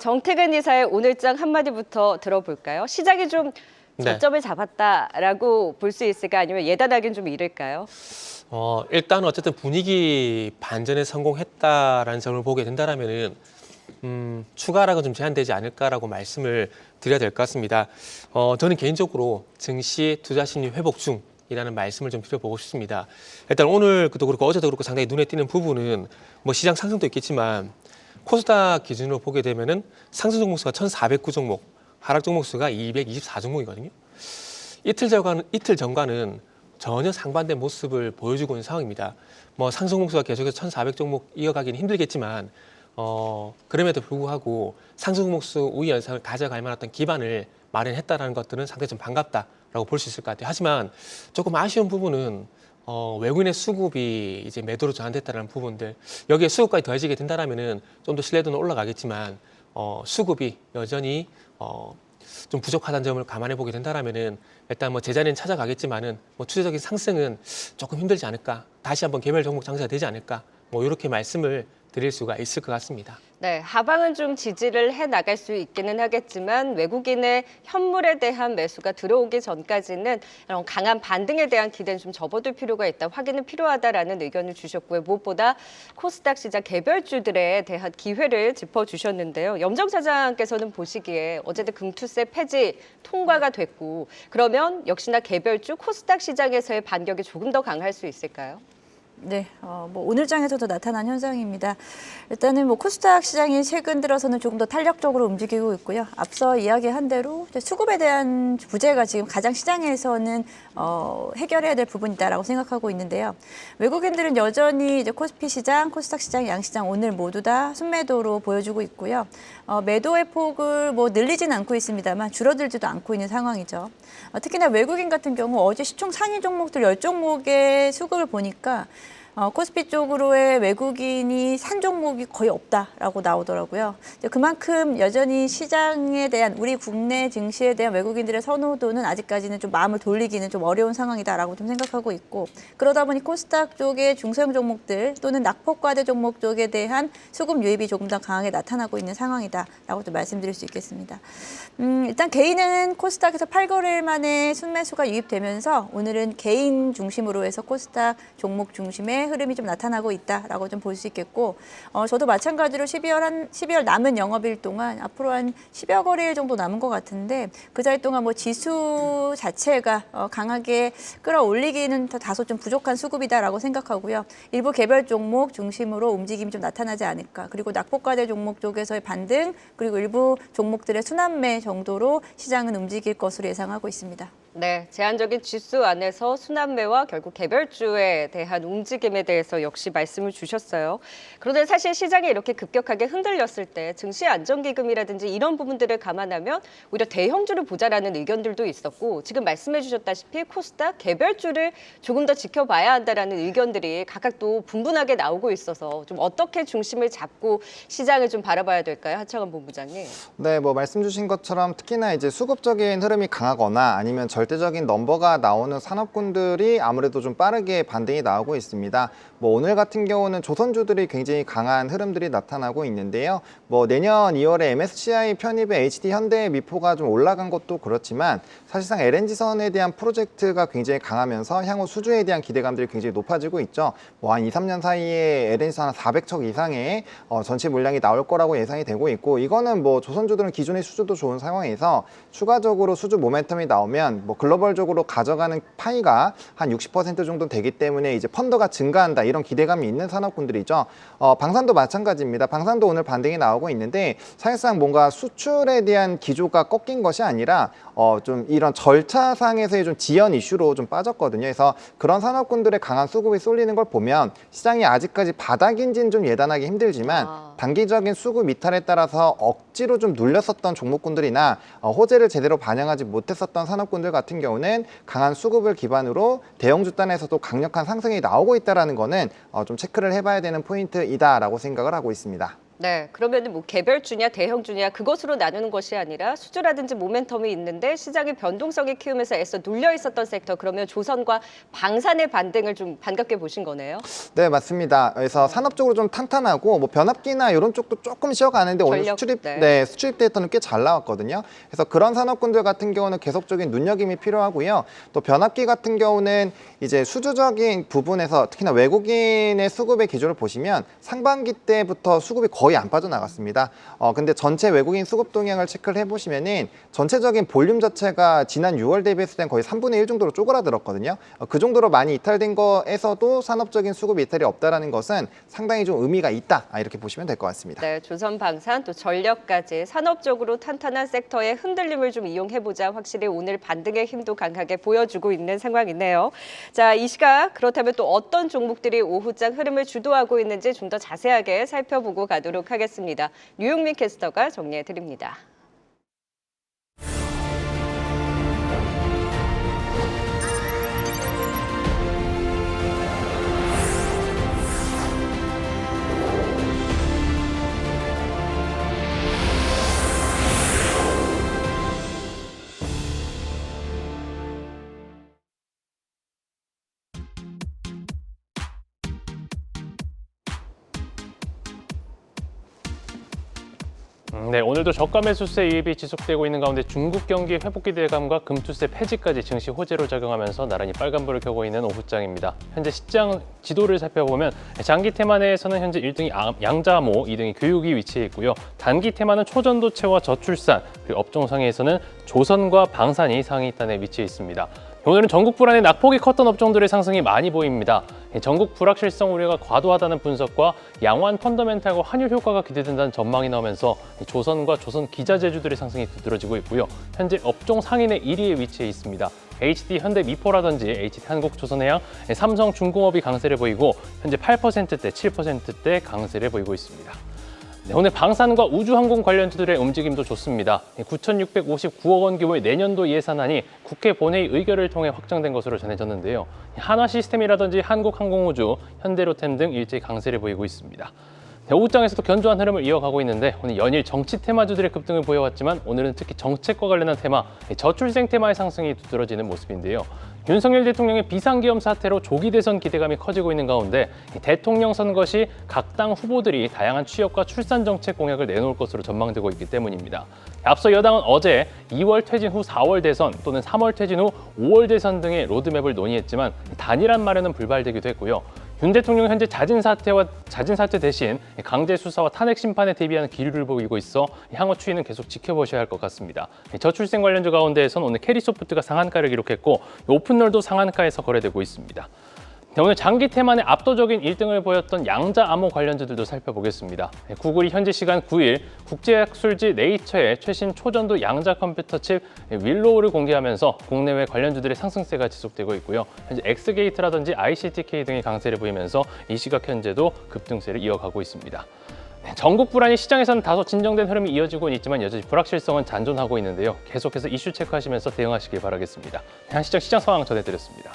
정태근 이사의 오늘장 한마디부터 들어볼까요? 시장이 좀 저점을 잡았다라고 볼 수 있을까? 아니면 예단하기는 좀 이를까요? 일단 어쨌든 분위기 반전에 성공했다라는 점을 보게 된다라면은 추가 하락은 좀 제한되지 않을까라고 말씀을 드려야 될 것 같습니다. 저는 개인적으로 증시 투자 심리 회복 중이라는 말씀을 좀 드려보고 싶습니다. 일단 오늘도 그렇고 어제도 그렇고 상당히 눈에 띄는 부분은 뭐 시장 상승도 있겠지만 코스닥 기준으로 보게 되면은 상승 종목 수가 1,409 종목, 하락 종목 수가 224 종목이거든요. 이틀 전과는 전혀 상반된 모습을 보여주고 있는 상황입니다. 뭐 상승 종목 수가 계속해서 1,400 종목 이어가기는 힘들겠지만 그럼에도 불구하고 상승 종목 수 우위 연상을 가져갈 만한 어떤 기반을 마련했다는 것들은 상당히 좀 반갑다라고 볼 수 있을 것 같아요. 하지만 조금 아쉬운 부분은 외국인의 수급이 이제 매도로 전환됐다는 부분들, 여기에 수급까지 더해지게 된다라면은 좀 더 신뢰도는 올라가겠지만 수급이 여전히 좀 부족하다는 점을 감안해 보게 된다라면은 일단 뭐 제자리는 찾아가겠지만은 뭐 추세적인 상승은 조금 힘들지 않을까, 다시 한번 개별 종목 장세가 되지 않을까, 뭐 이렇게 말씀을 드릴 수가 있을 것 같습니다. 네, 하방은 좀 지지를 해 나갈 수 있기는 하겠지만 외국인의 현물에 대한 매수가 들어오기 전까지는 이런 강한 반등에 대한 기대는 좀 접어둘 필요가 있다, 확인은 필요하다라는 의견을 주셨고요. 무엇보다 코스닥 시장 개별주들에 대한 기회를 짚어주셨는데요. 염정 차장께서는 보시기에 어제도 금투세 폐지 통과가 됐고 그러면 역시나 개별주 코스닥 시장에서의 반격이 조금 더 강할 수 있을까요? 네, 뭐 오늘장에서도 나타난 현상입니다. 일단은 뭐 코스닥 시장이 최근 들어서는 조금 더 탄력적으로 움직이고 있고요. 앞서 이야기한 대로 수급에 대한 부재가 지금 가장 시장에서는 해결해야 될 부분이다라고 생각하고 있는데요. 외국인들은 여전히 이제 코스피 시장, 코스닥 시장, 양시장 오늘 모두 다 순매도로 보여주고 있고요. 매도의 폭을 뭐 늘리진 않고 있습니다만 줄어들지도 않고 있는 상황이죠. 특히나 외국인 같은 경우 어제 시총 상위 종목들 10종목의 수급을 보니까 코스피 쪽으로의 외국인이 산 종목이 거의 없다라고 나오더라고요. 그만큼 여전히 시장에 대한 우리 국내 증시에 대한 외국인들의 선호도는 아직까지는 좀 마음을 돌리기는 좀 어려운 상황이다라고 좀 생각하고 있고, 그러다 보니 코스닥 쪽의 중소형 종목들 또는 낙폭과대 종목 쪽에 대한 수급 유입이 조금 더 강하게 나타나고 있는 상황이다라고 좀 말씀드릴 수 있겠습니다. 일단 개인은 코스닥에서 8거래일 만에 순매수가 유입되면서 오늘은 개인 중심으로 해서 코스닥 종목 중심의 흐름이 좀 나타나고 있다라고 좀 볼 수 있겠고, 저도 마찬가지로 12월 남은 영업일 동안 앞으로 한 10여 거래일 정도 남은 것 같은데 그 사이 동안 뭐 지수 자체가 강하게 끌어올리기는 다소 좀 부족한 수급이다라고 생각하고요. 일부 개별 종목 중심으로 움직임이 좀 나타나지 않을까. 그리고 낙폭과대 종목 쪽에서의 반등, 그리고 일부 종목들의 순환매 정도로 시장은 움직일 것으로 예상하고 있습니다. 네, 제한적인 지수 안에서 순환매와 결국 개별주에 대한 움직임에 대해서 역시 말씀을 주셨어요. 그런데 사실 시장이 이렇게 급격하게 흔들렸을 때 증시 안정기금이라든지 이런 부분들을 감안하면 오히려 대형주를 보자라는 의견들도 있었고, 지금 말씀해 주셨다시피 코스닥 개별주를 조금 더 지켜봐야 한다라는 의견들이 각각 또 분분하게 나오고 있어서 좀 어떻게 중심을 잡고 시장을 좀 바라봐야 될까요? 하창원 본부장님. 네, 뭐 말씀 주신 것처럼 특히나 이제 수급적인 흐름이 강하거나 아니면 절대적인 넘버가 나오는 산업군들이 아무래도 좀 빠르게 반등이 나오고 있습니다. 뭐 오늘 같은 경우는 조선주들이 굉장히 강한 흐름들이 나타나고 있는데요. 뭐 내년 2월에 MSCI 편입에 HD 현대 미포가 좀 올라간 것도 그렇지만 사실상 LNG선에 대한 프로젝트가 굉장히 강하면서 향후 수주에 대한 기대감들이 굉장히 높아지고 있죠. 뭐 한 2, 3년 사이에 LNG선 한 400척 이상의 전체 물량이 나올 거라고 예상이 되고 있고, 이거는 뭐 조선주들은 기존의 수주도 좋은 상황에서 추가적으로 수주 모멘텀이 나오면 뭐 글로벌적으로 가져가는 파이가 한 60% 정도 되기 때문에 이제 펀더가 증가한다, 이런 기대감이 있는 산업군들이죠. 방산도 마찬가지입니다. 방산도 오늘 반등이 나오고 있는데 사실상 뭔가 수출에 대한 기조가 꺾인 것이 아니라 좀 이런 절차상에서의 좀 지연 이슈로 좀 빠졌거든요. 그래서 그런 산업군들의 강한 수급이 쏠리는 걸 보면 시장이 아직까지 바닥인지는 좀 예단하기 힘들지만 단기적인 수급 이탈에 따라서 억지로 좀 눌렸었던 종목군들이나 호재를 제대로 반영하지 못했었던 산업군들 같은 경우는 강한 수급을 기반으로 대형주 단에서도 강력한 상승이 나오고 있다는 거는 좀 체크를 해봐야 되는 포인트이다라고 생각을 하고 있습니다. 네, 그러면은 뭐 개별주냐 대형주냐 그것으로 나누는 것이 아니라 수주라든지 모멘텀이 있는데 시장의 변동성이 키우면서 애써 눌려 있었던 섹터, 그러면 조선과 방산의 반등을 좀 반갑게 보신 거네요. 네, 맞습니다. 그래서 산업적으로 좀 탄탄하고 뭐 변압기나 이런 쪽도 조금 쉬어가는데 오늘 전력, 수출입 네. 수출입 데이터는 꽤 잘 나왔거든요. 그래서 그런 산업군들 같은 경우는 계속적인 눈여김이 필요하고요. 또 변압기 같은 경우는 이제 수주적인 부분에서 특히나 외국인의 수급의 기조를 보시면 상반기 때부터 수급이 거의 안 빠져나갔습니다. 근데 전체 외국인 수급 동향을 체크를 해보시면은 전체적인 볼륨 자체가 지난 6월 대비했을 땐 거의 3분의 1 정도로 쪼그라들었거든요. 그 정도로 많이 이탈된 거에서도 산업적인 수급 이탈이 없다라는 것은 상당히 좀 의미가 있다, 이렇게 보시면 될 것 같습니다. 네, 조선 방산 또 전력까지 산업적으로 탄탄한 섹터의 흔들림을 좀 이용해보자. 확실히 오늘 반등의 힘도 강하게 보여주고 있는 상황이네요. 자, 이 시각 그렇다면 또 어떤 종목들이 오후장 흐름을 주도하고 있는지 좀 더 자세하게 살펴보고 가도록 하겠습니다. 류용민 캐스터가 정리해드립니다. 네, 오늘도 저가 매수세 유입이 지속되고 있는 가운데 중국 경기 회복 기대감과 금투세 폐지까지 증시 호재로 작용하면서 나란히 빨간불을 켜고 있는 오후장입니다. 현재 시장 지도를 살펴보면 장기 테마 내에서는 현재 1등이 양자모, 2등이 교육이 위치해 있고요. 단기 테마는 초전도체와 저출산, 그리고 업종 상위에서는 조선과 방산이 상위단에 위치해 있습니다. 오늘은 전국 불안에 낙폭이 컸던 업종들의 상승이 많이 보입니다. 전국 불확실성 우려가 과도하다는 분석과 양호한 펀더멘탈과 환율 효과가 기대된다는 전망이 나오면서 조선과 조선 기자재주들의 상승이 두드러지고 있고요. 현재 업종 상인의 1위에 위치해 있습니다. HD 현대미포라든지 HD 한국조선해양, 삼성중공업이 강세를 보이고 현재 8%대, 7%대 강세를 보이고 있습니다. 네, 오늘 방산과 우주항공 관련주들의 움직임도 좋습니다. 9,659억 원 규모의 내년도 예산안이 국회 본회의 의결을 통해 확정된 것으로 전해졌는데요. 한화시스템이라든지 한국항공우주, 현대로템 등 일제히 강세를 보이고 있습니다. 네, 오후장에서도 견조한 흐름을 이어가고 있는데 오늘 연일 정치 테마주들의 급등을 보여왔지만 오늘은 특히 정책과 관련한 테마, 저출생 테마의 상승이 두드러지는 모습인데요. 윤석열 대통령의 비상계엄 사태로 조기 대선 기대감이 커지고 있는 가운데 대통령 선거 시 각 당 후보들이 다양한 취업과 출산 정책 공약을 내놓을 것으로 전망되고 있기 때문입니다. 앞서 여당은 어제 2월 퇴진 후 4월 대선 또는 3월 퇴진 후 5월 대선 등의 로드맵을 논의했지만 단일안 마련은 불발되기도 했고요. 윤 대통령은 현재 자진 사퇴 대신 강제 수사와 탄핵 심판에 대비하는 기류를 보이고 있어 향후 추이는 계속 지켜보셔야 할 것 같습니다. 저출생 관련주 가운데에선 오늘 캐리소프트가 상한가를 기록했고 오픈롤도 상한가에서 거래되고 있습니다. 오늘 장기 테마의 압도적인 1등을 보였던 양자암호 관련주들도 살펴보겠습니다. 구글이 현지 시간 9일 국제학술지 네이처에 최신 초전도 양자 컴퓨터 칩 윌로우를 공개하면서 국내외 관련주들의 상승세가 지속되고 있고요. 현재 엑스게이트라든지 ICTK 등의 강세를 보이면서 이 시각 현재도 급등세를 이어가고 있습니다. 전국 불안이 시장에서는 다소 진정된 흐름이 이어지고 있지만 여전히 불확실성은 잔존하고 있는데요. 계속해서 이슈 체크하시면서 대응하시길 바라겠습니다. 한시장 시장 상황 전해드렸습니다.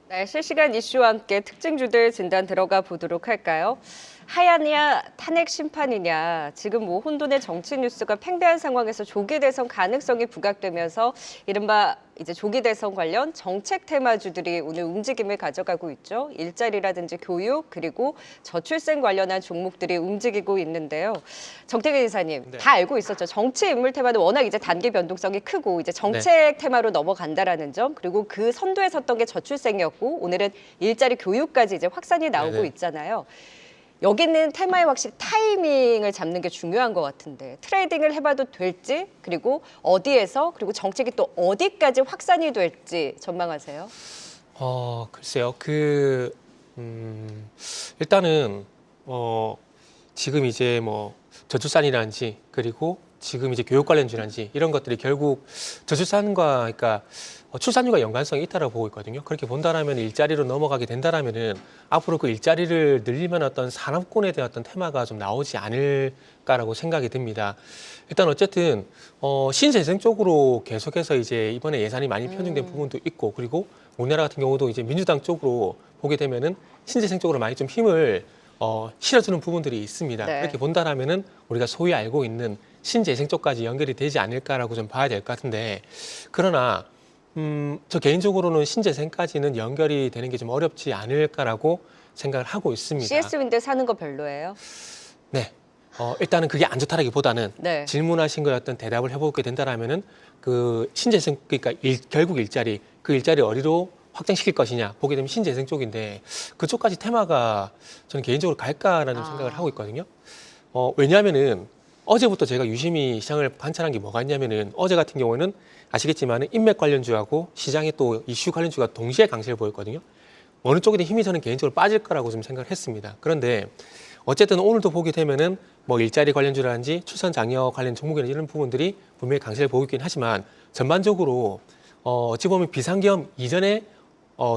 네, 실시간 이슈와 함께 특징주들 진단 들어가 보도록 할까요? 하야냐 탄핵 심판이냐, 지금 뭐 혼돈의 정치 뉴스가 팽배한 상황에서 조기 대선 가능성이 부각되면서 이른바 이제 조기 대선 관련 정책 테마주들이 오늘 움직임을 가져가고 있죠. 일자리라든지 교육 그리고 저출생 관련한 종목들이 움직이고 있는데요. 정태근 이사님, 네. 다 알고 있었죠. 정치 인물 테마는 워낙 이제 단기 변동성이 크고 이제 정책 테마로 넘어간다라는 점, 그리고 그 선두에 섰던 게 저출생이었고 오늘은 일자리 교육까지 이제 확산이 나오고 네네. 있잖아요. 여기는 테마에 확실히 타이밍을 잡는 게 중요한 것 같은데 트레이딩을 해봐도 될지, 그리고 어디에서, 그리고 정책이 또 어디까지 확산이 될지 전망하세요? 글쎄요. 일단은 지금 이제 뭐 저출산이라든지 그리고 지금 이제 교육 관련주라든지 이런 것들이 결국 저출산과 그러니까 출산율과 연관성이 있다고 보고 있거든요. 그렇게 본다라면 일자리로 넘어가게 된다라면은 앞으로 그 일자리를 늘리면 어떤 산업군에 대한 어떤 테마가 좀 나오지 않을까라고 생각이 듭니다. 일단 어쨌든 신재생 쪽으로 계속해서 이제 이번에 예산이 많이 편중된 부분도 있고, 그리고 우리나라 같은 경우도 이제 민주당 쪽으로 보게 되면은 신재생 쪽으로 많이 좀 힘을 실어주는 부분들이 있습니다. 네. 그렇게 본다라면은 우리가 소위 알고 있는 신재생 쪽까지 연결이 되지 않을까라고 좀 봐야 될 것 같은데, 그러나 저 개인적으로는 신재생까지는 연결이 되는 게 좀 어렵지 않을까라고 생각을 하고 있습니다. CS 윈드 사는 거 별로예요? 네. 일단은 그게 안 좋다라기보다는 네. 질문하신 거에 어떤 대답을 해보게 된다라면은 그 신재생, 그러니까 결국 일자리, 그 일자리 어디로 확장시킬 것이냐 보게 되면 신재생 쪽인데, 그쪽까지 테마가 저는 개인적으로 갈까라는 생각을 하고 있거든요. 왜냐하면은 어제부터 제가 유심히 시장을 관찰한 게 뭐가 있냐면은, 어제 같은 경우는 아시겠지만 인맥 관련주하고 시장의 또 이슈 관련주가 동시에 강세를 보였거든요. 어느 쪽이든 힘이 저는 개인적으로 빠질 거라고 좀 생각을 했습니다. 그런데 어쨌든 오늘도 보게 되면은 뭐 일자리 관련주라든지 출산 장려 관련 종목이나 이런 부분들이 분명히 강세를 보이긴 하지만, 전반적으로 어찌 보면 비상계엄 이전에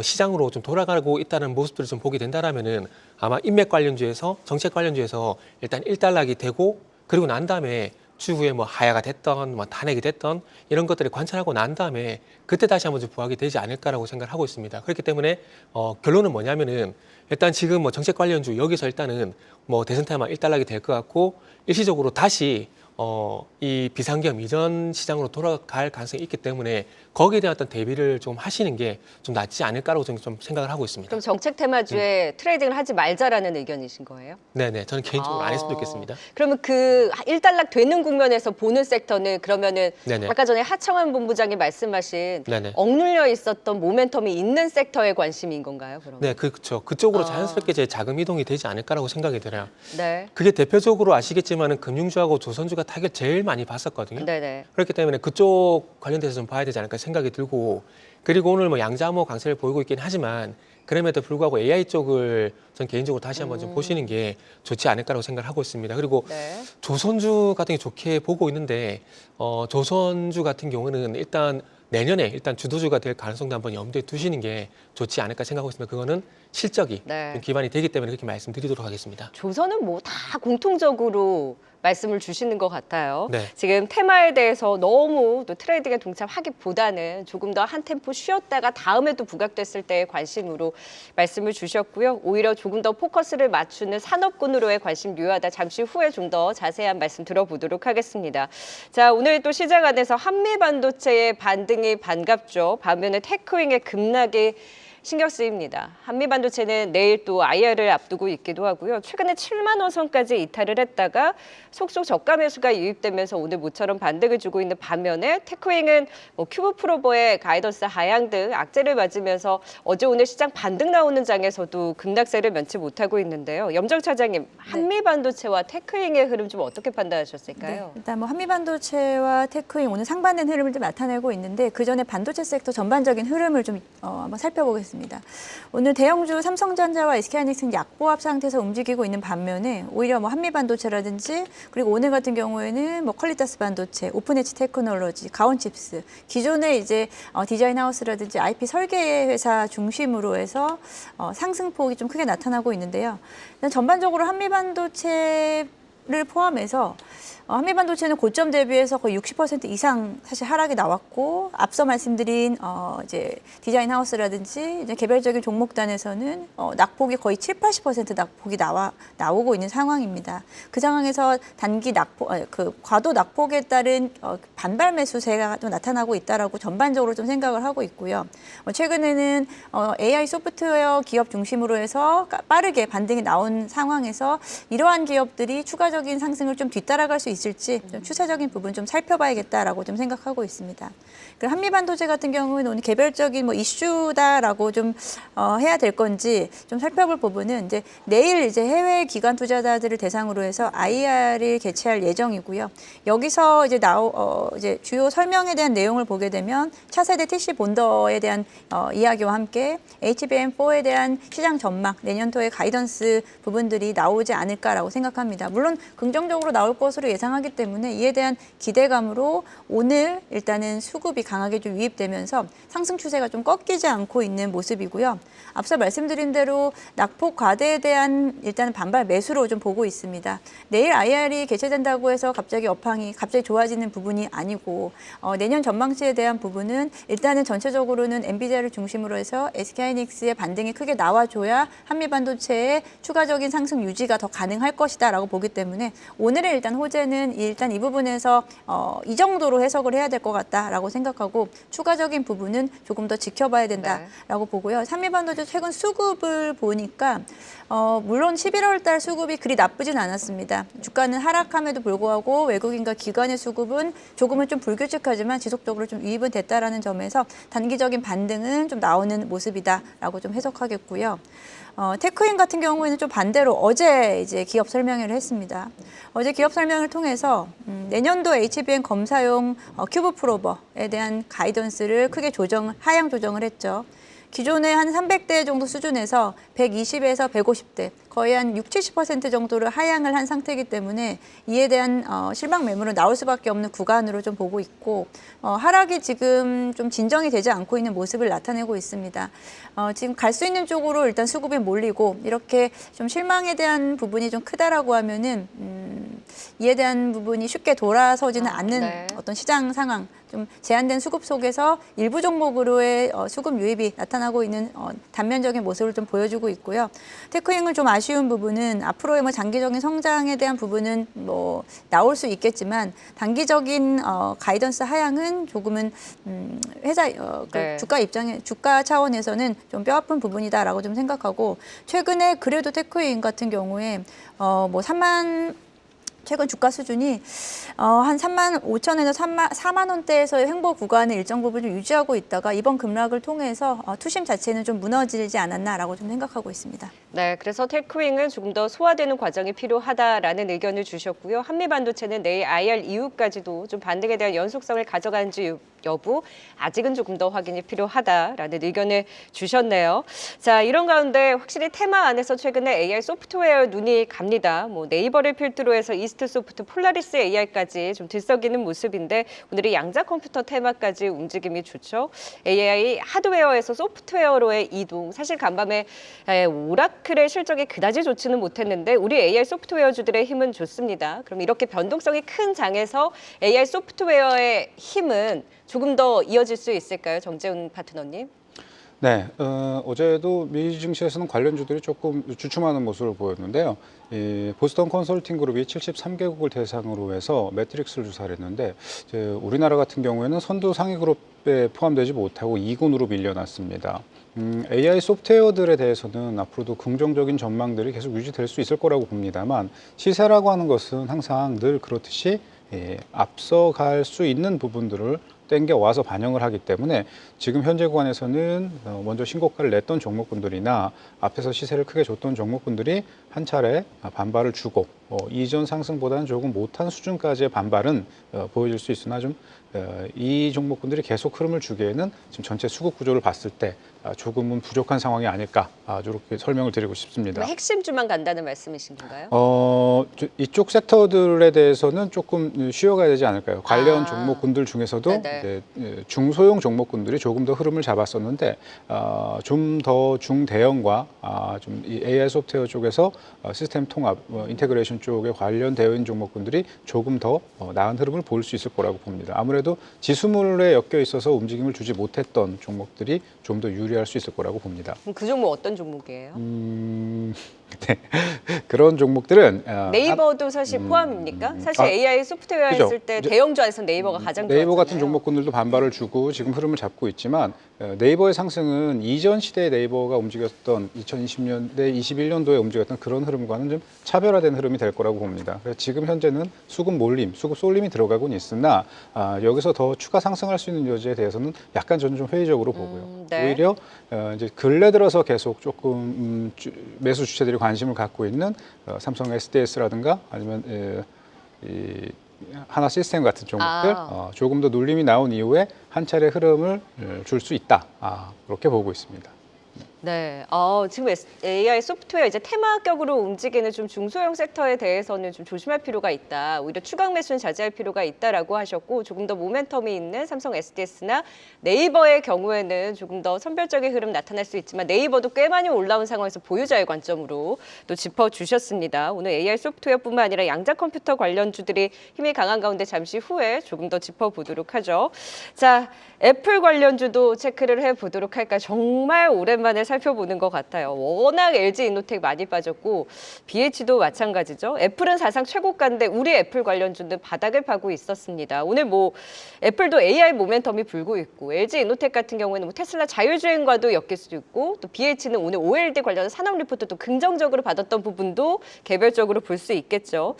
시장으로 좀 돌아가고 있다는 모습들을 좀 보게 된다라면은, 아마 인맥 관련주에서 정책 관련주에서 일단 일단락이 되고, 그리고 난 다음에 추후에 뭐 하야가 됐던 뭐 탄핵이 됐던 이런 것들을 관찰하고 난 다음에 그때 다시 한번 좀 부각이 되지 않을까라고 생각을 하고 있습니다. 그렇기 때문에 결론은 뭐냐면은, 일단 지금 뭐 정책 관련주 여기서 일단은 뭐 대선 테마 일단락이 될 것 같고, 일시적으로 다시 이 비상계엄 이전 시장으로 돌아갈 가능성이 있기 때문에 거기에 대한 어떤 대비를 좀 하시는 게 좀 낫지 않을까라고 저는 좀 생각을 하고 있습니다. 그럼 정책 테마주에 트레이딩을 하지 말자라는 의견이신 거예요? 네네, 저는 개인적으로 안 했으면 좋겠습니다. 그러면 그 일단락 되는 국면에서 보는 섹터는 그러면은 네네. 아까 전에 하청환 본부장이 말씀하신 네네. 억눌려 있었던 모멘텀이 있는 섹터에 관심인 건가요? 그러면? 네, 그렇죠. 그쪽으로 자연스럽게 제 자금 이동이 되지 않을까라고 생각이 들어요. 네. 그게 대표적으로 아시겠지만은 금융주하고 조선주가 타격 제일 많이 봤었거든요. 네네. 그렇기 때문에 그쪽 관련돼서 좀 봐야 되지 않을까 생각이 들고, 그리고 오늘 뭐 양자모 강세를 보이고 있긴 하지만 그럼에도 불구하고 AI 쪽을 전 개인적으로 다시 한번 좀 보시는 게 좋지 않을까라고 생각을 하고 있습니다. 그리고 네. 조선주 같은 게 좋게 보고 있는데, 조선주 같은 경우는 일단 내년에 일단 주도주가 될 가능성도 한번 염두에 두시는 게 좋지 않을까 생각하고 있습니다. 그거는 실적이 네. 좀 기반이 되기 때문에 그렇게 말씀드리도록 하겠습니다. 조선은 뭐 다 공통적으로 말씀을 주시는 것 같아요. 네. 지금 테마에 대해서 너무 또 트레이딩에 동참하기보다는 조금 더 한 템포 쉬었다가 다음에 또 부각됐을 때의 관심으로 말씀을 주셨고요. 오히려 조금 더 포커스를 맞추는 산업군으로의 관심 유효하다. 잠시 후에 좀 더 자세한 말씀 들어보도록 하겠습니다. 자, 오늘 또 시장 안에서 한미반도체의 반등이 반갑죠. 반면에 테크윙의 급락이 신경 쓰입니다. 한미반도체는 내일 또 IR을 앞두고 있기도 하고요. 최근에 7만 원 선까지 이탈을 했다가 속속 저가 매수가 유입되면서 오늘 모처럼 반등을 주고 있는 반면에 테크윙은 뭐 큐브 프로버의 가이던스 하향 등 악재를 맞으면서 어제 오늘 시장 반등 나오는 장에서도 급락세를 면치 못하고 있는데요. 염정 차장님, 한미반도체와 테크윙의 흐름 좀 어떻게 판단하셨을까요? 일단 뭐 한미반도체와 테크윙 오늘 상반된 흐름을 좀 나타내고 있는데, 그 전에 반도체 섹터 전반적인 흐름을 좀 한번 살펴보겠습니다. 오늘 대형주 삼성전자와 SK하이닉스는 약보합 상태에서 움직이고 있는 반면에, 오히려 뭐 한미반도체라든지, 그리고 오늘 같은 경우에는 뭐 퀄리타스 반도체, 오픈엣지 테크놀로지, 가온칩스, 기존의 이제 디자인 하우스라든지 IP 설계 회사 중심으로 해서 상승폭이 좀 크게 나타나고 있는데요. 일단 전반적으로 한미반도체를 포함해서 한미반도체는 고점 대비해서 거의 60% 이상 사실 하락이 나왔고, 앞서 말씀드린 이제 디자인 하우스라든지 이제 개별적인 종목단에서는 낙폭이 거의 70~80% 낙폭이 나오고 있는 상황입니다. 그 상황에서 단기 낙폭, 과도 낙폭에 따른 반발 매수세가 또 나타나고 있다라고 전반적으로 좀 생각을 하고 있고요. 최근에는 AI 소프트웨어 기업 중심으로 해서 빠르게 반등이 나온 상황에서 이러한 기업들이 추가적인 상승을 좀 뒤따라갈 수 있을지 좀 추세적인 부분 좀 살펴봐야겠다라고 좀 생각하고 있습니다. 그리고 한미반도체 같은 경우는 오늘 개별적인 뭐 이슈다라고 좀 해야 될 건지 좀 살펴볼 부분은, 이제 내일 이제 해외 기관 투자자들을 대상으로 해서 IR을 개최할 예정이고요. 여기서 이제 이제 주요 설명에 대한 내용을 보게 되면 차세대 TC 본더에 대한 이야기와 함께 HBM4에 대한 시장 전망, 내년도의 가이던스 부분들이 나오지 않을까라고 생각합니다. 물론 긍정적으로 나올 것으로 예상. 예상하기 때문에 이에 대한 기대감으로 오늘 일단은 수급이 강하게 좀 유입되면서 상승 추세가 좀 꺾이지 않고 있는 모습이고요. 앞서 말씀드린 대로 낙폭 과대에 대한 일단은 반발 매수로 좀 보고 있습니다. 내일 IR이 개최된다고 해서 갑자기 업황이 갑자기 좋아지는 부분이 아니고 내년 전망치에 대한 부분은 일단은 전체적으로는 엔비디아를 중심으로 해서 SK하이닉스의 반등이 크게 나와줘야 한미반도체의 추가적인 상승 유지가 더 가능할 것이다라고 보기 때문에 오늘의 일단 호재는 일단 이 부분에서 이 정도로 해석을 해야 될 것 같다라고 생각하고 추가적인 부분은 조금 더 지켜봐야 된다라고 보고요. 한미반도체 최근 수급을 보니까 물론 11월 달 수급이 그리 나쁘진 않았습니다. 주가는 하락함에도 불구하고 외국인과 기관의 수급은 조금은 좀 불규칙하지만 지속적으로 좀 유입은 됐다라는 점에서 단기적인 반등은 좀 나오는 모습이다라고 좀 해석하겠고요. 테크인 같은 경우에는 좀 반대로 어제 이제 기업 설명회를 했습니다. 어제 기업 설명을 통해서 내년도 HBM 검사용 큐브 프로버에 대한 가이던스를 크게 하향 조정을 했죠. 기존에 한 300대 정도 수준에서 120에서 150대 거의 한 60-70% 정도를 하향을 한 상태이기 때문에 이에 대한 실망 매물은 나올 수밖에 없는 구간으로 좀 보고 있고 하락이 지금 좀 진정이 되지 않고 있는 모습을 나타내고 있습니다. 지금 갈 수 있는 쪽으로 일단 수급이 몰리고 이렇게 좀 실망에 대한 부분이 좀 크다라고 하면은 이에 대한 부분이 쉽게 돌아서지는 않는 네. 어떤 시장 상황, 좀 제한된 수급 속에서 일부 종목으로의 수급 유입이 나타나고 있는 단면적인 모습을 좀 보여주고 있고요. 테크잉은 좀 아쉬운 부분은 앞으로의 뭐 장기적인 성장에 대한 부분은 뭐 나올 수 있겠지만 단기적인 가이던스 하향은 조금은 회사 네. 주가 차원에서는 좀 뼈아픈 부분이다라고 좀 생각하고 최근에 그래도 테크잉 같은 경우에 뭐 최근 주가 수준이 한 3만 5천에서 4만 원대에서의 횡보 구간을 일정 부분 좀 유지하고 있다가 이번 급락을 통해서 투심 자체는 좀 무너지지 않았나라고 좀 생각하고 있습니다. 네, 그래서 테크윙은 조금 더 소화되는 과정이 필요하다라는 의견을 주셨고요. 한미반도체는 내일 IR 이후까지도 좀 반등에 대한 연속성을 가져가는지 여부 아직은 조금 더 확인이 필요하다라는 의견을 주셨네요. 자, 이런 가운데 확실히 테마 안에서 최근에 AI 소프트웨어 눈이 갑니다. 뭐 네이버를 필두로 해서 이스트소프트, 폴라리스 AI까지 좀 들썩이는 모습인데 오늘의 양자 컴퓨터 테마까지 움직임이 좋죠. AI 하드웨어에서 소프트웨어로의 이동. 사실 간밤에 오라클의 실적이 그다지 좋지는 못했는데 우리 AI 소프트웨어주들의 힘은 좋습니다. 그럼 이렇게 변동성이 큰 장에서 AI 소프트웨어의 힘은 조금 더 이어질 수 있을까요? 정재훈 파트너님. 네, 어제도 미 증시에서는 관련주들이 조금 주춤하는 모습을 보였는데요. 보스턴 컨설팅 그룹이 73개국을 대상으로 해서 매트릭스를 조사를 했는데 우리나라 같은 경우에는 선두 상위 그룹에 포함되지 못하고 2군으로 밀려났습니다. AI 소프트웨어들에 대해서는 앞으로도 긍정적인 전망들이 계속 유지될 수 있을 거라고 봅니다만 시세라고 하는 것은 항상 늘 그렇듯이 앞서갈 수 있는 부분들을 땡겨와서 반영을 하기 때문에 지금 현재 구간에서는 먼저 신고가를 냈던 종목군들이나 앞에서 시세를 크게 줬던 종목군들이 한 차례 반발을 주고 이전 상승보다는 조금 못한 수준까지의 반발은 보여줄 수 있으나 좀 이 종목군들이 계속 흐름을 주기에는 지금 전체 수급 구조를 봤을 때 조금은 부족한 상황이 아닐까 이렇게 설명을 드리고 싶습니다. 핵심주만 간다는 말씀이신 건가요? 이쪽 섹터들에 대해서는 조금 쉬어가야 되지 않을까요? 관련 종목군들 중에서도 이제 중소형 종목군들이 조금 더 흐름을 잡았었는데 좀 더 중대형과 좀 이 AI 소프트웨어 쪽에서 시스템 통합, 인테그레이션 쪽에 관련되어 있는 종목군들이 조금 더 나은 흐름을 볼 수 있을 거라고 봅니다. 아무래도 지수물에 엮여 있어서 움직임을 주지 못했던 종목들이 좀 더 유리할 수 있을 거라고 봅니다. 그럼 그 종목 어떤 종목이에요? 네. 그런 종목들은 네이버도 사실 포함입니까? 사실 AI 소프트웨어 그죠. 했을 때 대형주 안에서 네이버가 가장 좋았잖아요. 네이버 같은 종목군들도 반발을 주고 지금 흐름을 잡고 있지만 네이버의 상승은 이전 시대의 네이버가 움직였던 2020년대, 21년도에 움직였던 그런 흐름과는 좀 차별화된 흐름이 될 거라고 봅니다. 그래서 지금 현재는 수급 몰림, 수급 쏠림이 들어가고는 있으나 여기서 더 추가 상승할 수 있는 여지에 대해서는 약간 저는 좀 회의적으로 보고요. 네. 오히려 이제 근래 들어서 계속 조금 매수 주체들이 관심을 갖고 있는 삼성 SDS라든가 아니면 이 하나 시스템 같은 종목들 조금 더 눌림이 나온 이후에 한 차례 흐름을 줄 수 있다. 그렇게 보고 있습니다. 네, 지금 AI 소프트웨어 이제 테마격으로 움직이는 좀 중소형 섹터에 대해서는 좀 조심할 필요가 있다. 오히려 추가 매수는 자제할 필요가 있다라고 하셨고 조금 더 모멘텀이 있는 삼성 SDS나 네이버의 경우에는 조금 더 선별적인 흐름 나타날 수 있지만 네이버도 꽤 많이 올라온 상황에서 보유자의 관점으로 또 짚어주셨습니다. 오늘 AI 소프트웨어뿐만 아니라 양자 컴퓨터 관련주들이 힘이 강한 가운데 잠시 후에 조금 더 짚어보도록 하죠. 자, 애플 관련주도 체크를 해보도록 할까. 정말 오랜만에 살펴보는 것 같아요. 워낙 LG이노텍 많이 빠졌고 BH도 마찬가지죠. 애플은 사상 최고가인데 우리 애플 관련주는 바닥을 파고 있었습니다. 오늘 뭐 애플도 AI 모멘텀이 불고 있고 LG이노텍 같은 경우에는 뭐 테슬라 자율주행과도 엮일 수도 있고 또 BH는 오늘 OLED 관련 산업 리포트도 긍정적으로 받았던 부분도 개별적으로 볼 수 있겠죠.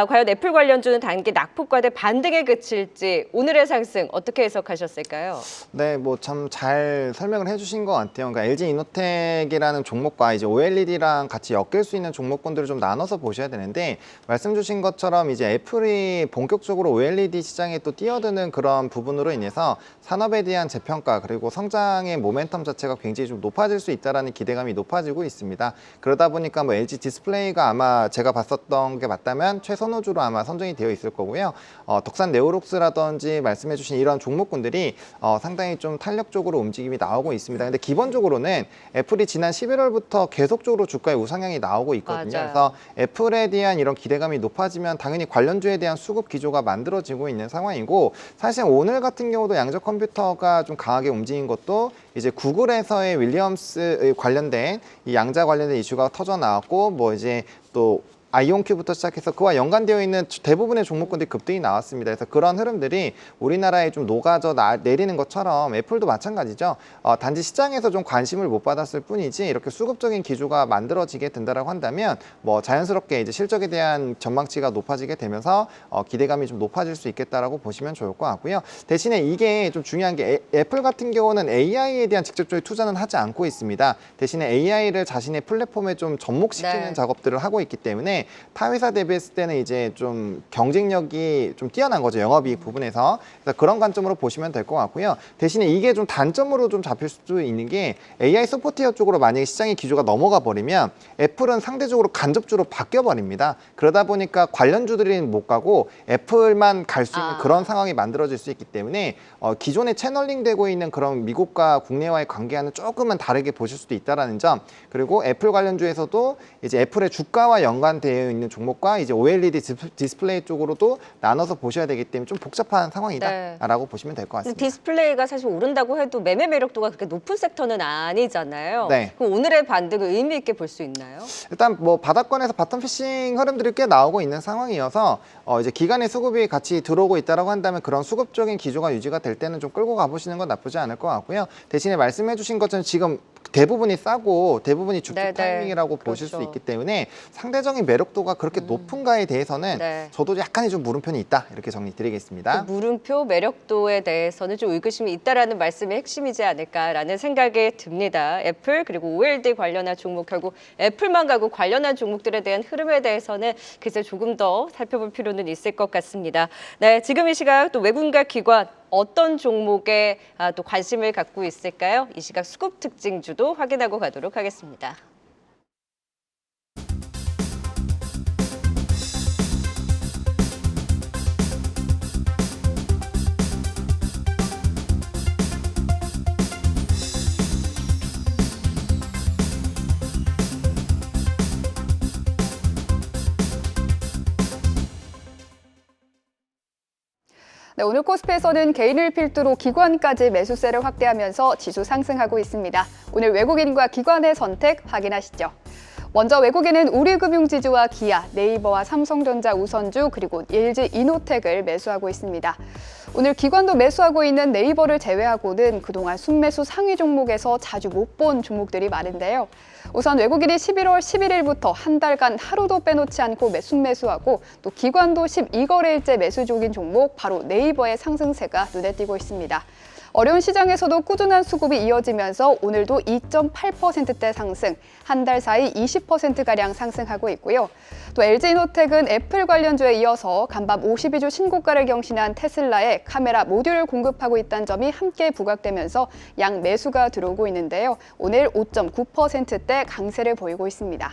과연 애플 관련주는 단기 낙폭과 대 반등에 그칠지 오늘의 상승 어떻게 해석하셨을까요? 네, 뭐 참 잘 설명을 해주신 것 같아요. 그러니까 LG이노텍이라는 종목과 이제 OLED랑 같이 엮일 수 있는 종목군들을 좀 나눠서 보셔야 되는데 말씀 주신 것처럼 이제 애플이 본격적으로 OLED 시장에 또 뛰어드는 그런 부분으로 인해서 산업에 대한 재평가 그리고 성장의 모멘텀 자체가 굉장히 좀 높아질 수 있다라는 기대감이 높아지고 있습니다. 그러다 보니까 뭐 LG 디스플레이가 아마 제가 봤었던 게 맞다면 최선호주로 아마 선정이 되어 있을 거고요. 덕산 네오록스라든지 말씀해주신 이런 종목군들이 상당히 좀 탄력적으로 움직임이 나오고 있습니다. 근데 기본적으로는 애플이 지난 11월부터 계속적으로 주가에 우상향이 나오고 있거든요. 맞아요. 그래서 애플에 대한 이런 기대감이 높아지면 당연히 관련주에 대한 수급 기조가 만들어지고 있는 상황이고 사실 오늘 같은 경우도 양자 컴퓨터가 좀 강하게 움직인 것도 이제 구글에서의 윌리엄스 관련된 이 양자 관련된 이슈가 터져 나왔고 뭐 이제 또 아이온큐부터 시작해서 그와 연관되어 있는 대부분의 종목군들이 급등이 나왔습니다. 그래서 그런 흐름들이 우리나라에 좀 녹아져 내리는 것처럼 애플도 마찬가지죠. 단지 시장에서 좀 관심을 못 받았을 뿐이지 이렇게 수급적인 기조가 만들어지게 된다라고 한다면 뭐 자연스럽게 이제 실적에 대한 전망치가 높아지게 되면서 기대감이 좀 높아질 수 있겠다라고 보시면 좋을 것 같고요. 대신에 이게 좀 중요한 게 애플 같은 경우는 AI에 대한 직접적인 투자는 하지 않고 있습니다. 대신에 AI를 자신의 플랫폼에 좀 접목시키는 네. 작업들을 하고 있기 때문에 타 회사 대비했을 때는 이제 좀 경쟁력이 좀 뛰어난 거죠. 영업이익 부분에서. 그래서 그런 관점으로 보시면 될 것 같고요. 대신에 이게 좀 단점으로 좀 잡힐 수도 있는 게 AI 소프트웨어 쪽으로 만약에 시장의 기조가 넘어가 버리면 애플은 상대적으로 간접주로 바뀌어 버립니다. 그러다 보니까 관련주들이 못 가고 애플만 갈 수 있는 그런 상황이 만들어질 수 있기 때문에 기존에 채널링 되고 있는 그런 미국과 국내와의 관계와는 조금은 다르게 보실 수도 있다라는 점. 그리고 애플 관련주에서도 이제 애플의 주가와 연관되어 있는 종목과 이제 OLED 디스플레이 쪽으로도 나눠서 보셔야 되기 때문에 좀 복잡한 상황이다라고 보시면 될 것 같습니다. 디스플레이가 사실 오른다고 해도 매매 매력도가 그렇게 높은 섹터는 아니잖아요. 네. 그럼 오늘의 반등을 의미 있게 볼 수 있나요? 일단 뭐 바닥권에서 바텀 피싱 흐름들이 꽤 나오고 있는 상황이어서 이제 기간의 수급이 같이 들어오고 있다라고 한다면 그런 수급적인 기조가 유지가 될 때는 좀 끌고 가보시는 건 나쁘지 않을 것 같고요. 대신에 말씀해주신 것처럼 지금 대부분이 싸고 대부분이 주축 네네. 타이밍이라고 보실 그렇죠. 수 있기 때문에 상대적인 매력도가 그렇게 높은가에 대해서는 네. 저도 약간의 좀 물음표는 있다 이렇게 정리드리겠습니다. 그 물음표 매력도에 대해서는 좀 의구심이 있다라는 말씀이 핵심이지 않을까라는 생각이 듭니다. 애플 그리고 OLED 관련한 종목 결국 애플만 가고 관련한 종목들에 대한 흐름에 대해서는 글쎄 조금 더 살펴볼 필요는 있을 것 같습니다. 네, 지금 이 시각 또 외국인과 기관 어떤 종목에 또 관심을 갖고 있을까요? 이 시각 수급 특징주도 확인하고 가도록 하겠습니다. 네, 오늘 코스피에서는 개인을 필두로 기관까지 매수세를 확대하면서 지수 상승하고 있습니다. 오늘 외국인과 기관의 선택 확인하시죠. 먼저 외국인은 우리금융지주와 기아, 네이버와 삼성전자 우선주 그리고 LG이노텍을 매수하고 있습니다. 오늘 기관도 매수하고 있는 네이버를 제외하고는 그동안 순매수 상위 종목에서 자주 못 본 종목들이 많은데요. 우선 외국인이 11월 11일부터 한 달간 하루도 빼놓지 않고 매수하고 또 기관도 12거래일째 매수 중인 종목 바로 네이버의 상승세가 눈에 띄고 있습니다. 어려운 시장에서도 꾸준한 수급이 이어지면서 오늘도 2.8%대 상승, 한 달 사이 20%가량 상승하고 있고요. 또 LG이노텍은 애플 관련주에 이어서 간밤 52주 신고가를 경신한 테슬라에 카메라 모듈을 공급하고 있다는 점이 함께 부각되면서 양 매수가 들어오고 있는데요. 오늘 5.9%대 강세를 보이고 있습니다.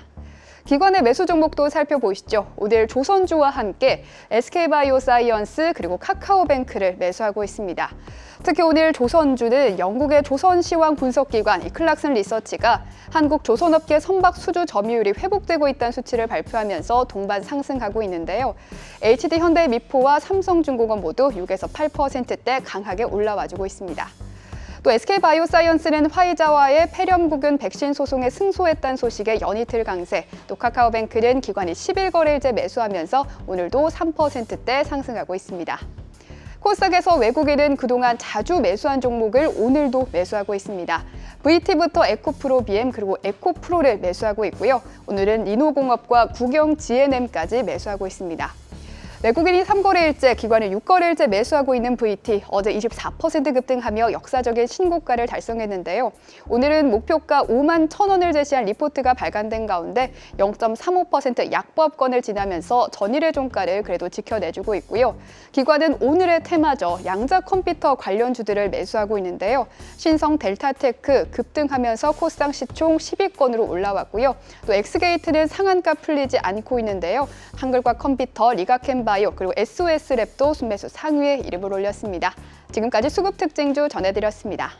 기관의 매수 종목도 살펴보시죠. 오늘 조선주와 함께 SK바이오사이언스 그리고 카카오뱅크를 매수하고 있습니다. 특히 오늘 조선주는 영국의 조선시황 분석기관 클락슨 리서치가 한국 조선업계 선박 수주 점유율이 회복되고 있다는 수치를 발표하면서 동반 상승하고 있는데요. HD현대미포와 삼성중공업 모두 6에서 8%대 강하게 올라와주고 있습니다. 또 SK바이오사이언스는 화이자와의 폐렴구균 백신 소송에 승소했다는 소식에 연이틀 강세, 또 카카오뱅크는 기관이 11거래일째 매수하면서 오늘도 3%대 상승하고 있습니다. 코스닥에서 외국인은 그동안 자주 매수한 종목을 오늘도 매수하고 있습니다. VT부터 에코프로 BM 그리고 에코프로를 매수하고 있고요. 오늘은 리노공업과 국영 GNM까지 매수하고 있습니다. 외국인이 3거래일째, 기관이 6거래일째 매수하고 있는 VT, 어제 24% 급등하며 역사적인 신고가를 달성했는데요. 오늘은 목표가 5만 1,000원을 제시한 리포트가 발간된 가운데 0.35% 약보합권을 지나면서 전일의 종가를 그래도 지켜내주고 있고요. 기관은 오늘의 테마죠. 양자 컴퓨터 관련주들을 매수하고 있는데요. 신성 델타테크 급등하면서 코스닥 시총 10위권으로 올라왔고요. 또 엑스게이트는 상한가 풀리지 않고 있는데요. 한글과 컴퓨터, 리가캠 바이오 그리고 SOS랩도 순매수 상위에 이름을 올렸습니다. 지금까지 수급 특징주 전해드렸습니다.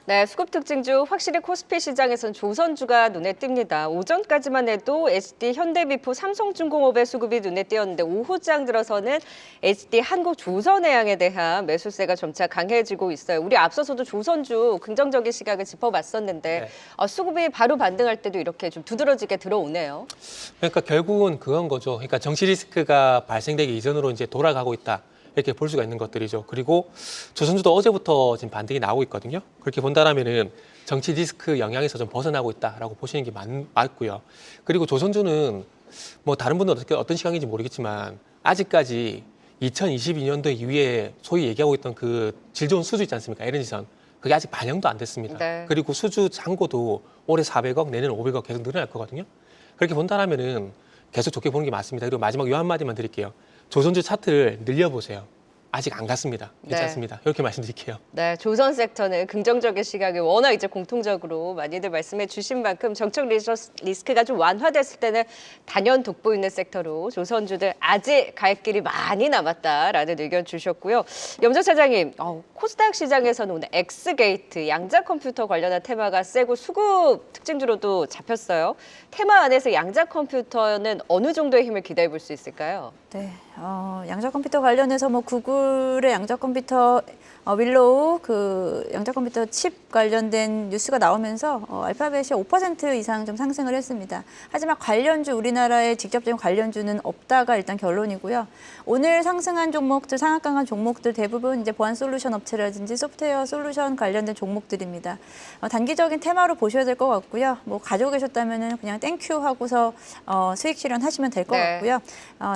네, 수급 특징주 확실히 코스피 시장에선 조선주가 눈에 띕니다. 오전까지만 해도 HD 현대미포 삼성중공업의 수급이 눈에 띄었는데 오후장 들어서는 HD 한국조선해양에 대한 매수세가 점차 강해지고 있어요. 우리 앞서서도 조선주 긍정적인 시각을 짚어봤었는데 네. 수급이 바로 반등할 때도 이렇게 좀 두드러지게 들어오네요. 그러니까 결국은 그건 거죠. 그러니까 정치 리스크가 발생되기 이전으로 이제 돌아가고 있다. 이렇게 볼 수가 있는 것들이죠. 그리고 조선주도 어제부터 지금 반등이 나오고 있거든요. 그렇게 본다라면은 정치 리스크 영향에서 좀 벗어나고 있다라고 보시는 게 맞고요. 그리고 조선주는 뭐 다른 분들은 어떤 시각인지 모르겠지만 아직까지 2022년도 이후에 소위 얘기하고 있던 그 질 좋은 수주 있지 않습니까? LNG선. 그게 아직 반영도 안 됐습니다. 네. 그리고 수주 잔고도 올해 400억, 내년 500억 계속 늘어날 거거든요. 그렇게 본다라면은 계속 좋게 보는 게 맞습니다. 그리고 마지막 요 한마디만 드릴게요. 조선주 차트를 늘려보세요. 아직 안 갔습니다. 괜찮습니다. 이렇게 말씀드릴게요. 네, 조선 섹터는 긍정적인 시각이 워낙 이제 공통적으로 많이들 말씀해 주신 만큼 정책 리스크가 좀 완화됐을 때는 단연 돋보이는 섹터로 조선주들 아직 갈 길이 많이 남았다라는 의견 주셨고요. 염정 차장님, 코스닥 시장에서는 오늘 엑스게이트, 양자 컴퓨터 관련한 테마가 세고 수급 특징주로도 잡혔어요. 테마 안에서 양자 컴퓨터는 어느 정도의 힘을 기대해 볼 수 있을까요? 네, 양자 컴퓨터 관련해서 뭐 구글의 양자 컴퓨터 윌로우 그 양자 컴퓨터 칩 관련된 뉴스가 나오면서 알파벳이 5% 이상 좀 상승을 했습니다. 하지만 관련주 우리나라의 직접적인 관련주는 없다가 일단 결론이고요. 오늘 상승한 종목들, 상한가한 종목들 대부분 이제 보안 솔루션 업체라든지 소프트웨어 솔루션 관련된 종목들입니다. 단기적인 테마로 보셔야 될 것 같고요. 뭐 가지고 계셨다면은 그냥 땡큐 하고서 수익 실현하시면 될 것 같고요.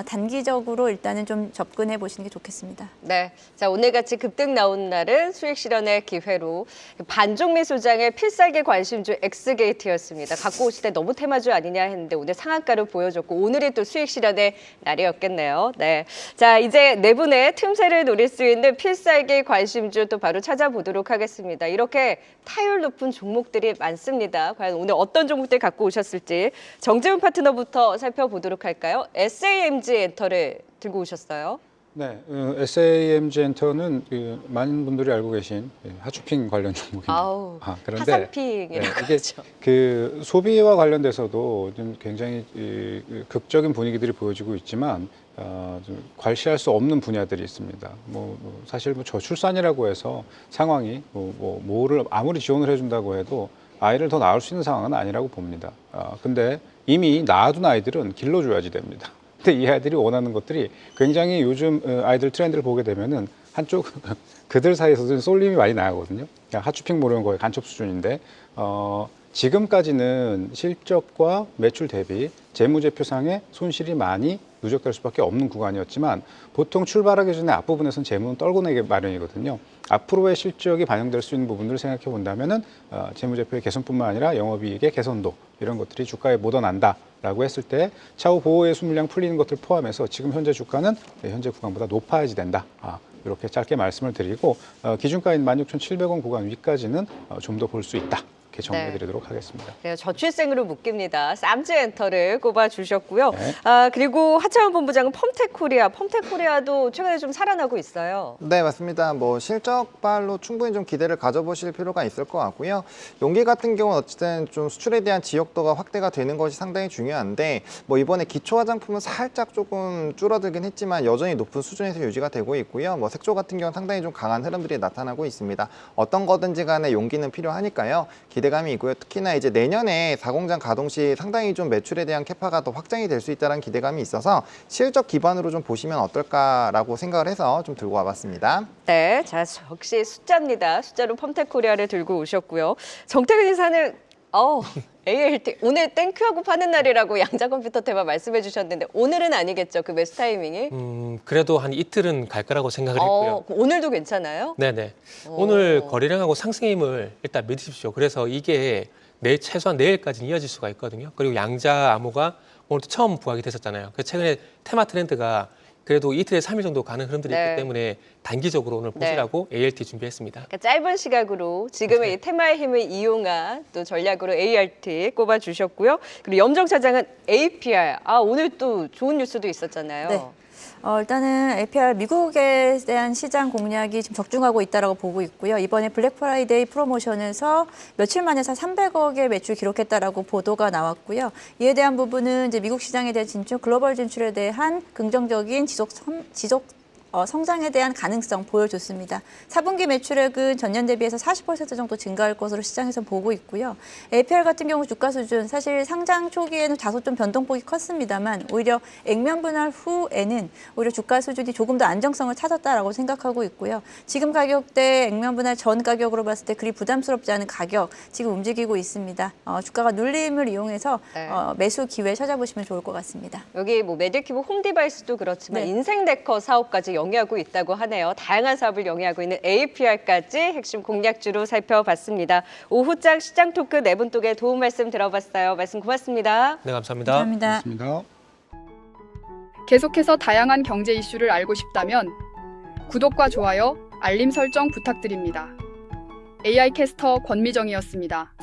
단기적으로 일단은 좀 접근해 보시는 게 좋겠습니다. 네, 자 오늘같이 급등 나온 날은 수익 실현의 기회로 반종미 소장의 필살기 관심주 엑스게이트였습니다. 갖고 오실 때 너무 테마주 아니냐 했는데 오늘 상한가를 보여줬고 오늘이 또 수익 실현의 날이었겠네요. 네, 자 이제 네 분의 틈새를 노릴 수 있는 필살기 관심주 또 바로 찾아보도록 하겠습니다. 이렇게 타율 높은 종목들이 많습니다. 과연 오늘 어떤 종목들 갖고 오셨을지 정재훈 파트너부터 살펴보도록 할까요? SAMG 엔터를 들고 오셨어요. 네, SAMG 엔터는 많은 분들이 알고 계신 하추핑 관련 종목입니다. 아우, 그런데 하산핑이라고 이게 하죠. 그 소비와 관련돼서도 좀 굉장히 극적인 분위기들이 보여지고 있지만 좀 괄시할 수 없는 분야들이 있습니다. 사실 저출산이라고 해서 상황이 뭐를 아무리 지원을 해준다고 해도 아이를 더 낳을 수 있는 상황은 아니라고 봅니다. 근데 이미 낳아둔 아이들은 길러줘야지 됩니다. 근데 이 아이들이 원하는 것들이 굉장히 요즘 아이들 트렌드를 보게 되면은 한쪽 그들 사이에서도 쏠림이 많이 나거든요. 하추핑 모르는 거의 간첩 수준인데 지금까지는 실적과 매출 대비 재무제표상의 손실이 많이 누적될 수밖에 없는 구간이었지만 보통 출발하기 전에 앞부분에서는 재무는 떨고 내기 마련이거든요. 앞으로의 실적이 반영될 수 있는 부분들을 생각해 본다면은 재무제표의 개선뿐만 아니라 영업이익의 개선도 이런 것들이 주가에 묻어난다라고 했을 때 차후 보호의 물량 풀리는 것들 포함해서 지금 현재 주가는 현재 구간보다 높아야지 된다. 이렇게 짧게 말씀을 드리고 기준가인 16,700원 구간 위까지는 좀 더 볼 수 있다. 이렇게 정리해드리도록 하겠습니다. 네, 저출생으로 묶입니다. 쌈즈 엔터를 꼽아주셨고요. 네. 그리고 하차원 본부장은 펌텍코리아도 최근에 좀 살아나고 있어요. 네, 맞습니다. 뭐 실적발로 충분히 좀 기대를 가져보실 필요가 있을 것 같고요. 용기 같은 경우는 어쨌든 좀 수출에 대한 지역도가 확대가 되는 것이 상당히 중요한데 뭐 이번에 기초 화장품은 살짝 조금 줄어들긴 했지만 여전히 높은 수준에서 유지가 되고 있고요. 뭐 색조 같은 경우는 상당히 좀 강한 흐름들이 나타나고 있습니다. 어떤 거든지 간에 용기는 필요하니까요. 기대감이 있고요. 특히나 이제 내년에 4공장 가동 시 상당히 좀 매출에 대한 캐파가 더 확장이 될 수 있다는 기대감이 있어서 실적 기반으로 좀 보시면 어떨까라고 생각을 해서 좀 들고 와봤습니다. 네, 자 역시 숫자입니다. 숫자로 펌텍코리아를 들고 오셨고요. 정태근 이사는 ALT 오늘 땡큐하고 파는 날이라고 양자컴퓨터 테마 말씀해 주셨는데 오늘은 아니겠죠? 그 매수 타이밍이? 그래도 한 이틀은 갈 거라고 생각을 했고요. 오늘도 괜찮아요? 네네. 오늘 거래량하고 상승의 힘을 일단 믿으십시오. 그래서 이게 최소한 내일까지는 이어질 수가 있거든요. 그리고 양자 암호가 오늘도 처음 부각이 됐었잖아요. 그래서 최근에 테마 트렌드가 그래도 이틀에 3일 정도 가는 흐름들이 네. 있기 때문에 단기적으로 오늘 보시라고 ALT 준비했습니다. 그러니까 짧은 시각으로 지금의 이 테마의 힘을 이용한 또 전략으로 ART 꼽아주셨고요. 그리고 염정 차장은 APR. 오늘 또 좋은 뉴스도 있었잖아요. 네. 일단은 APR 미국에 대한 시장 공략이 지금 적중하고 있다라고 보고 있고요. 이번에 블랙 프라이데이 프로모션에서 며칠 만에 300억의 매출 기록했다라고 보도가 나왔고요. 이에 대한 부분은 이제 미국 시장에 대한 진출, 글로벌 진출에 대한 긍정적인 지속 성장에 대한 가능성 보여줬습니다. 4분기 매출액은 전년 대비해서 40% 정도 증가할 것으로 시장에서 보고 있고요. APR 같은 경우 주가 수준 사실 상장 초기에는 다소 좀 변동폭이 컸습니다만 오히려 액면 분할 후에는 오히려 주가 수준이 조금 더 안정성을 찾았다라고 생각하고 있고요. 지금 가격대 액면 분할 전 가격으로 봤을 때 그리 부담스럽지 않은 가격 지금 움직이고 있습니다. 주가가 눌림을 이용해서 매수 기회 찾아보시면 좋을 것 같습니다. 여기 뭐 메디키브 홈디바이스도 그렇지만 네. 인생 네커 사업까지 영위하고 있다고 하네요. 다양한 사업을 영위하고 있는 APR까지 핵심 공략주로 살펴봤습니다. 오후장 시장 토크 네 분 쪽에 도움 말씀 들어봤어요. 말씀 고맙습니다. 네, 감사합니다. 감사합니다. 고맙습니다. 계속해서 다양한 경제 이슈를 알고 싶다면 구독과 좋아요, 알림 설정 부탁드립니다. AI 캐스터 권미정이었습니다.